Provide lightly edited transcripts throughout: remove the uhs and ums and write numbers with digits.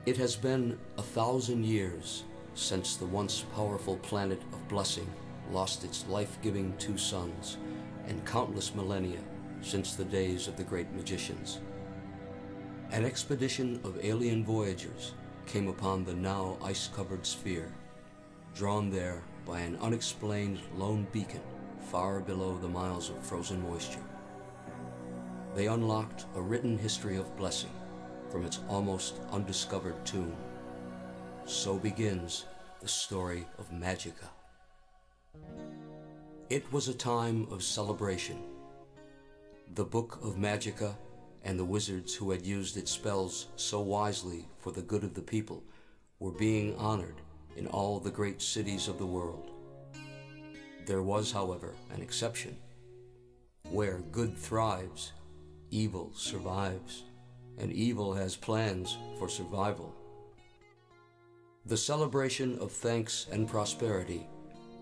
It has been 1,000 years since the once powerful planet of blessing lost its life-giving two suns, and countless millennia since the days of the great magicians. An expedition of alien voyagers came upon the now ice-covered sphere, drawn there by an unexplained lone beacon far below the miles of frozen moisture. They unlocked a written history of blessing from its almost undiscovered tomb. So begins the story of Magica. It was a time of celebration. The Book of Magica and the wizards who had used its spells so wisely for the good of the people were being honored in all the great cities of the world. There was, however, an exception. Where good thrives, evil survives, and evil has plans for survival. The celebration of thanks and prosperity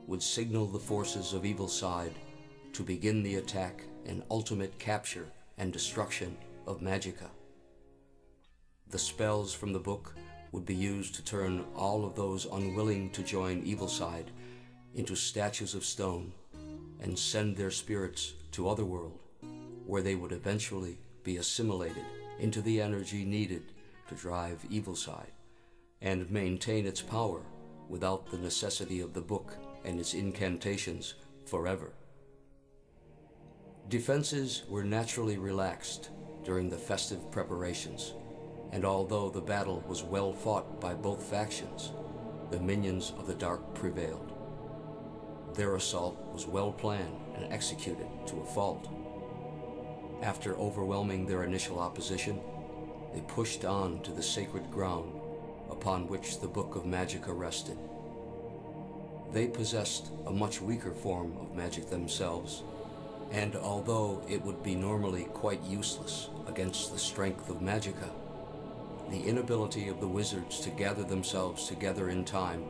would signal the forces of evil side to begin the attack and ultimate capture and destruction of Magica. The spells from the book would be used to turn all of those unwilling to join evil side into statues of stone and send their spirits to otherworld, where they would eventually be assimilated into the energy needed to drive evil side and maintain its power without the necessity of the book and its incantations forever. Defenses were naturally relaxed during the festive preparations, and although the battle was well fought by both factions, the minions of the dark prevailed. Their assault was well planned and executed to a fault. After overwhelming their initial opposition, they pushed on to the sacred ground upon which the Book of Magica rested. They possessed a much weaker form of magic themselves, and although it would be normally quite useless against the strength of Magica, the inability of the wizards to gather themselves together in time,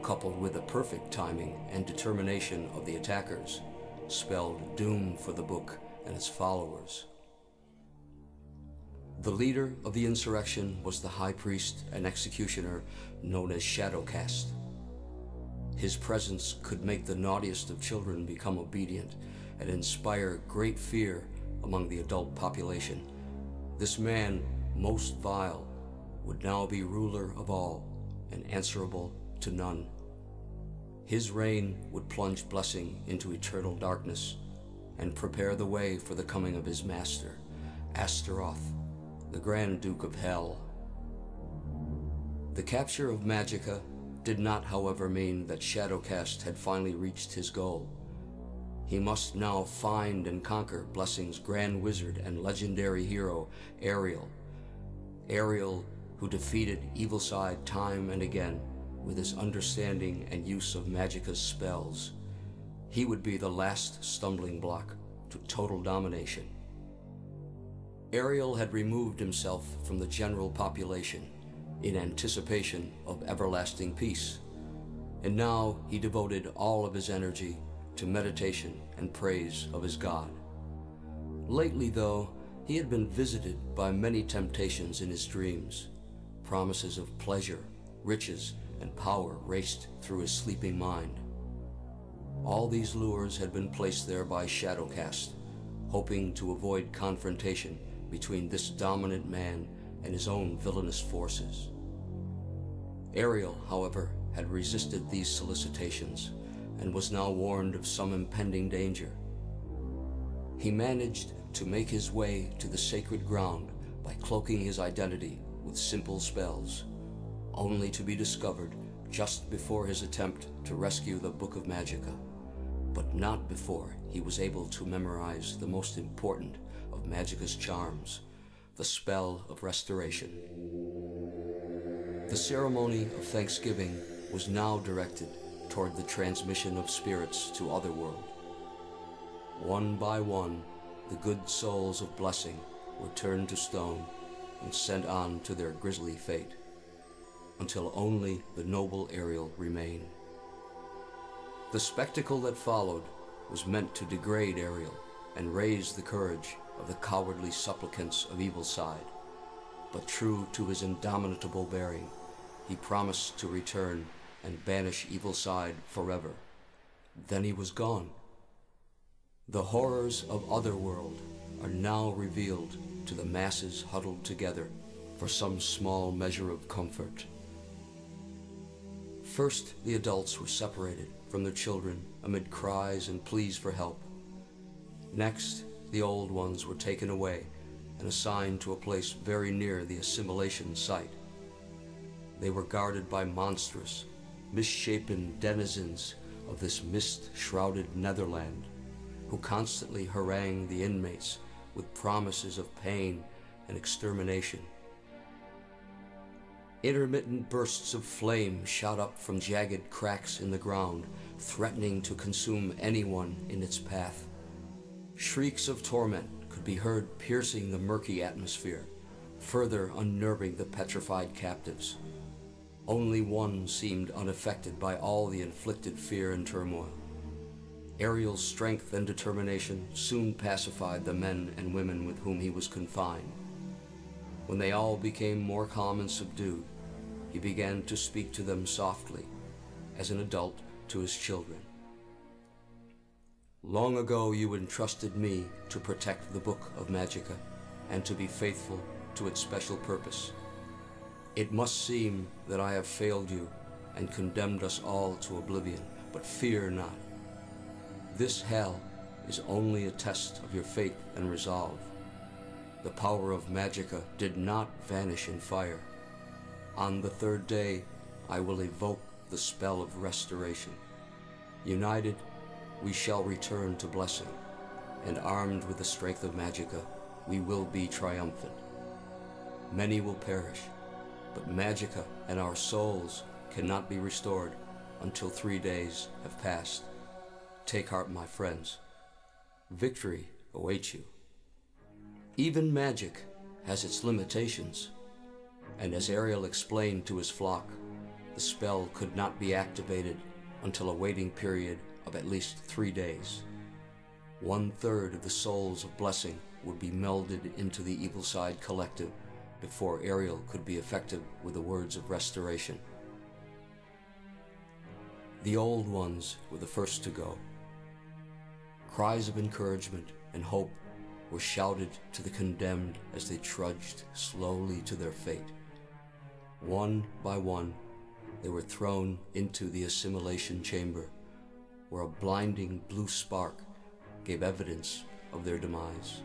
coupled with the perfect timing and determination of the attackers, spelled doom for the book and its followers. The leader of the insurrection was the high priest and executioner known as Shadowcast. His presence could make the naughtiest of children become obedient and inspire great fear among the adult population. This man, most vile, would now be ruler of all and answerable to none. His reign would plunge blessing into eternal darkness and prepare the way for the coming of his master, Astaroth, the Grand Duke of Hell. The capture of Magica did not, however, mean that Shadowcast had finally reached his goal. He must now find and conquer Blessing's Grand Wizard and legendary hero, Ariel. Ariel, who defeated evil side time and again with his understanding and use of Magica's spells. He would be the last stumbling block to total domination. Ariel had removed himself from the general population in anticipation of everlasting peace, and now he devoted all of his energy to meditation and praise of his God. Lately, though, he had been visited by many temptations in his dreams. Promises of pleasure, riches, and power raced through his sleeping mind. All these lures had been placed there by Shadowcast, hoping to avoid confrontation between this dominant man and his own villainous forces. Ariel, however, had resisted these solicitations and was now warned of some impending danger. He managed to make his way to the sacred ground by cloaking his identity with simple spells, only to be discovered just before his attempt to rescue the Book of Magica, but not before he was able to memorize the most important of Magica's charms, the spell of restoration. The ceremony of Thanksgiving was now directed toward the transmission of spirits to otherworld. One by one, the good souls of blessing were turned to stone and sent on to their grisly fate, until only the noble Ariel remained. The spectacle that followed was meant to degrade Ariel and raise the courage of the cowardly supplicants of evil side. but true to his indomitable bearing, he promised to return and banish evil side forever. Then he was gone. The horrors of Otherworld are now revealed to the masses huddled together for some small measure of comfort. First, the adults were separated from their children amid cries and pleas for help. Next, the old ones were taken away and assigned to a place very near the assimilation site. They were guarded by monstrous, misshapen denizens of this mist-shrouded Netherland, who constantly harangued the inmates with promises of pain and extermination. Intermittent bursts of flame shot up from jagged cracks in the ground, threatening to consume anyone in its path. Shrieks of torment could be heard piercing the murky atmosphere, further unnerving the petrified captives. Only one seemed unaffected by all the inflicted fear and turmoil. Ariel's strength and determination soon pacified the men and women with whom he was confined. When they all became more calm and subdued, he began to speak to them softly, as an adult to his children. Long ago you entrusted me to protect the book of Magica and to be faithful to its special purpose. It must seem that I have failed you and condemned us all to oblivion, but fear not. This hell is only a test of your faith and resolve. The power of Magica did not vanish in fire. On the third day, I will evoke the spell of restoration. United, we shall return to blessing, and armed with the strength of Magica, we will be triumphant. Many will perish, but Magica and our souls cannot be restored until 3 days have passed. Take heart, my friends. Victory awaits you. Even magic has its limitations, and as Ariel explained to his flock, the spell could not be activated until a waiting period of at least 3 days. 1/3 of the souls of blessing would be melded into the Evil Side Collective before Ariel could be effective with the words of restoration. The old ones were the first to go. Cries of encouragement and hope were shouted to the condemned as they trudged slowly to their fate. One by one, they were thrown into the assimilation chamber, where a blinding blue spark gave evidence of their demise.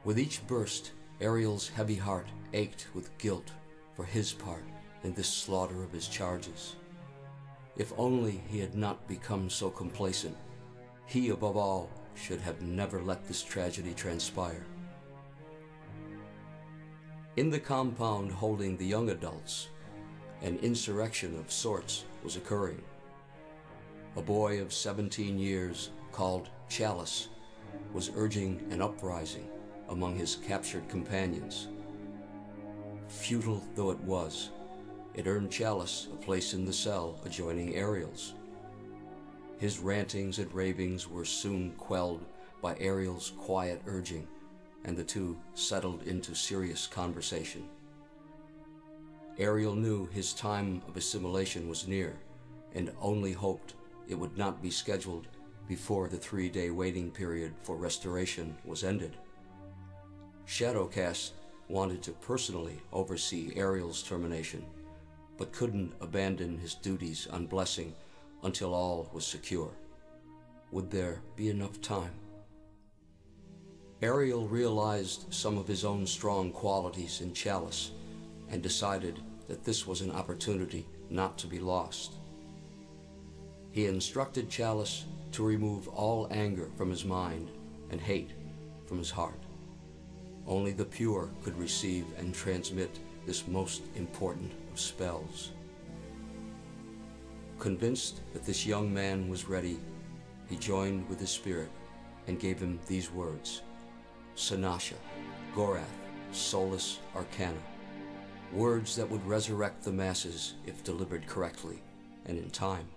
With each burst, Ariel's heavy heart ached with guilt for his part in this slaughter of his charges. If only he had not become so complacent, he above all should have never let this tragedy transpire. In the compound holding the young adults, an insurrection of sorts was occurring. A boy of 17 years, called Chalice, was urging an uprising among his captured companions. Futile though it was, it earned Chalice a place in the cell adjoining Ariel's. His rantings and ravings were soon quelled by Ariel's quiet urging, and the two settled into serious conversation. Ariel knew his time of assimilation was near, and only hoped it would not be scheduled before the 3-day waiting period for restoration was ended. Shadowcast wanted to personally oversee Ariel's termination, but couldn't abandon his duties on Blessing until all was secure. Would there be enough time? Ariel realized some of his own strong qualities in Chalice and decided that this was an opportunity not to be lost. He instructed Chalice to remove all anger from his mind and hate from his heart. Only the pure could receive and transmit this most important of spells. Convinced that this young man was ready, he joined with his spirit and gave him these words: Sanasha, Gorath, Solus Arcana, words that would resurrect the masses if delivered correctly and in time.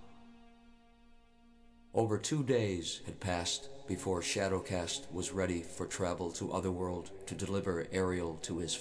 Over 2 days had passed before Shadowcast was ready for travel to Otherworld to deliver Ariel to his